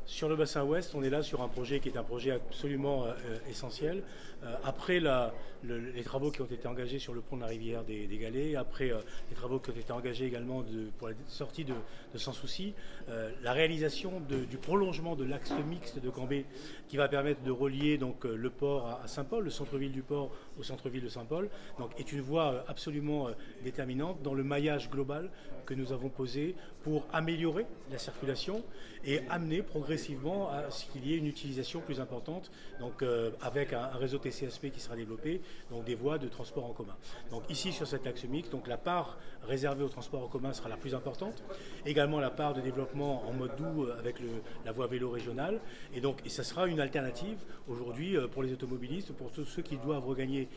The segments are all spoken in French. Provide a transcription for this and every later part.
Sur le bassin ouest, on est là sur un projet qui est un projet absolument essentiel. Après les travaux qui ont été engagés sur le pont de la rivière des Galets, après les travaux qui ont été engagés également pour la sortie de Sans Souci, la réalisation du prolongement de l'axe mixte de Cambé qui va permettre de relier donc, le port à Saint-Paul, le centre-ville du port au centre-ville de Saint-Paul, donc, est une voie absolument déterminante dans le maillage global que nous avons posé pour améliorer la circulation et amener progressivement à ce qu'il y ait une utilisation plus importante, donc avec un réseau TCSP qui sera développé, donc des voies de transport en commun. Donc ici sur cet axe mixte, donc la part réservée au transport en commun sera la plus importante, également la part de développement en mode doux avec la voie vélo régionale, et ça sera une alternative aujourd'hui pour les automobilistes, pour tous ceux qui doivent regagner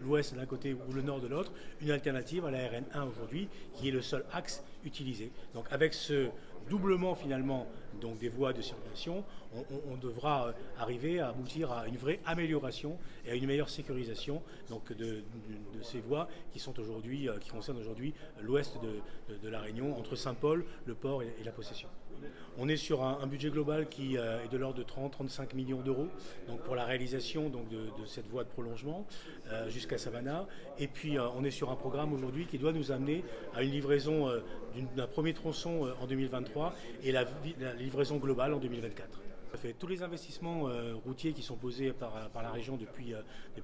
l'ouest d'un côté ou le nord de l'autre, une alternative à la RN1 aujourd'hui, qui est le seul axe utilisé. Donc avec ce doublement finalement donc des voies de circulation, on devra arriver à aboutir à une vraie amélioration et à une meilleure sécurisation donc de ces voies qui sont aujourd'hui, qui concernent aujourd'hui l'ouest de la Réunion, entre Saint-Paul, le port et la possession. On est sur un budget global qui est de l'ordre de 30-35 millions d'euros donc pour la réalisation donc de cette voie de prolongement jusqu'à Savannah. Et puis on est sur un programme aujourd'hui qui doit nous amener à une livraison d'un premier tronçon en 2023 et la livraison globale en 2024. Tous les investissements routiers qui sont posés par la région depuis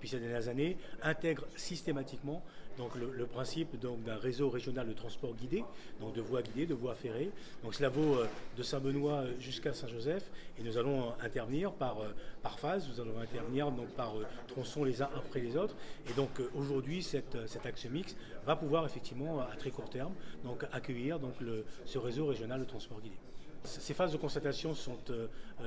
ces dernières années intègrent systématiquement donc, le principe d'un réseau régional de transport guidé, donc de voies guidées, de voies ferrées. Donc cela vaut de Saint-Benoît jusqu'à Saint-Joseph et nous allons intervenir par phase, nous allons intervenir donc, par tronçons les uns après les autres. Et donc aujourd'hui cet axe mixte va pouvoir effectivement à très court terme donc, accueillir donc, ce réseau régional de transport guidé. Ces phases de constatation sont,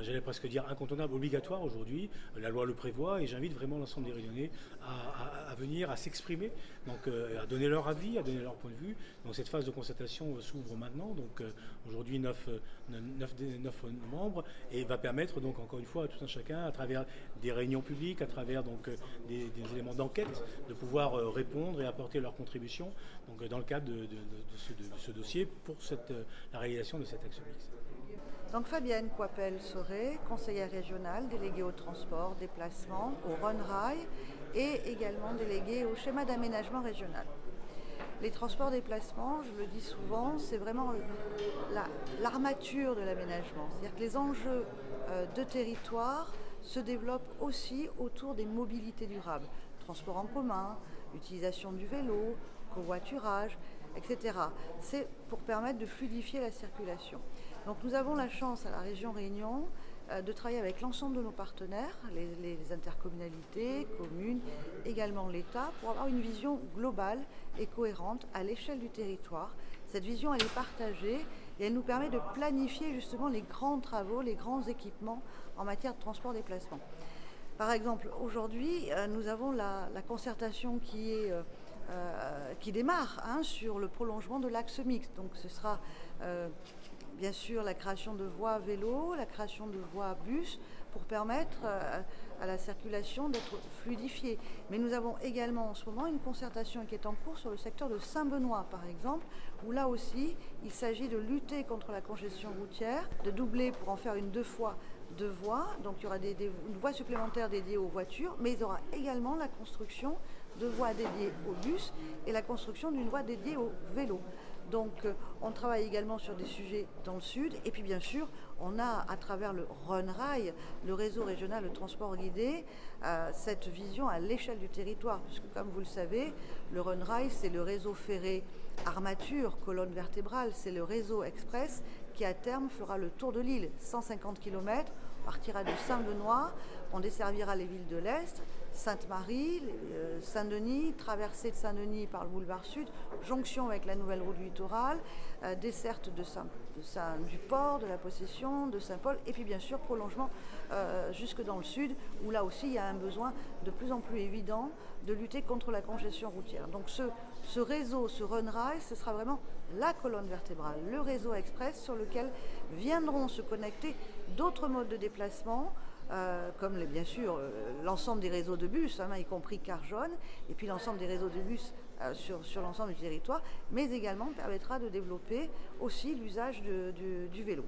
j'allais presque dire, incontournables, obligatoires aujourd'hui. La loi le prévoit et j'invite vraiment l'ensemble des Réunionnais à venir, à s'exprimer, donc à donner leur avis, à donner leur point de vue. Donc cette phase de constatation s'ouvre maintenant, donc aujourd'hui 9 novembre, et va permettre donc encore une fois à tout un chacun, à travers des réunions publiques, à travers donc des éléments d'enquête, de pouvoir répondre et apporter leur contribution donc, dans le cadre de ce dossier pour la réalisation de cet axe mixte. Donc Fabienne Coipel-Soré, conseillère régionale, déléguée au transport, déplacement, au Run-Rail et également déléguée au schéma d'aménagement régional. Les transports déplacements, je le dis souvent, c'est vraiment l'armature de l'aménagement. C'est-à-dire que les enjeux de territoire se développent aussi autour des mobilités durables. Transport en commun, utilisation du vélo, covoiturage, etc. C'est pour permettre de fluidifier la circulation. Donc nous avons la chance à la région Réunion de travailler avec l'ensemble de nos partenaires, les intercommunalités, communes, également l'État, pour avoir une vision globale et cohérente à l'échelle du territoire. Cette vision, elle est partagée et elle nous permet de planifier justement les grands travaux, les grands équipements en matière de transport-déplacement. Par exemple, aujourd'hui, nous avons la concertation qui démarre sur le prolongement de l'axe mixte. Donc ce sera bien sûr la création de voies vélo, la création de voies bus pour permettre à la circulation d'être fluidifiée. Mais nous avons également en ce moment une concertation qui est en cours sur le secteur de Saint-Benoît par exemple, où là aussi il s'agit de lutter contre la congestion routière, de doubler pour en faire une 2 fois 2 voies, donc il y aura une voie supplémentaire dédiée aux voitures, mais il y aura également la construction de voies dédiées aux bus et la construction d'une voie dédiée aux vélos. Donc on travaille également sur des sujets dans le sud et puis bien sûr on a à travers le Run-Rail, le réseau régional de transport guidé, cette vision à l'échelle du territoire puisque comme vous le savez, le Run-Rail c'est le réseau ferré armature, colonne vertébrale, c'est le réseau express qui à terme fera le tour de l'île, 150 km, on partira de Saint-Benoît, on desservira les villes de l'Est, Sainte-Marie, Saint-Denis, traversée de Saint-Denis par le boulevard Sud, jonction avec la nouvelle route du littoral, desserte du port, de la possession, de Saint-Paul, et puis bien sûr prolongement jusque dans le sud, où là aussi il y a un besoin de plus en plus évident de lutter contre la congestion routière. Donc ce réseau, ce Run-Rail, ce sera vraiment la colonne vertébrale, le réseau express sur lequel viendront se connecter d'autres modes de déplacement, comme bien sûr l'ensemble des réseaux de bus, y compris Car Jaune, et puis l'ensemble des réseaux de bus sur l'ensemble du territoire, mais également permettra de développer aussi l'usage du vélo.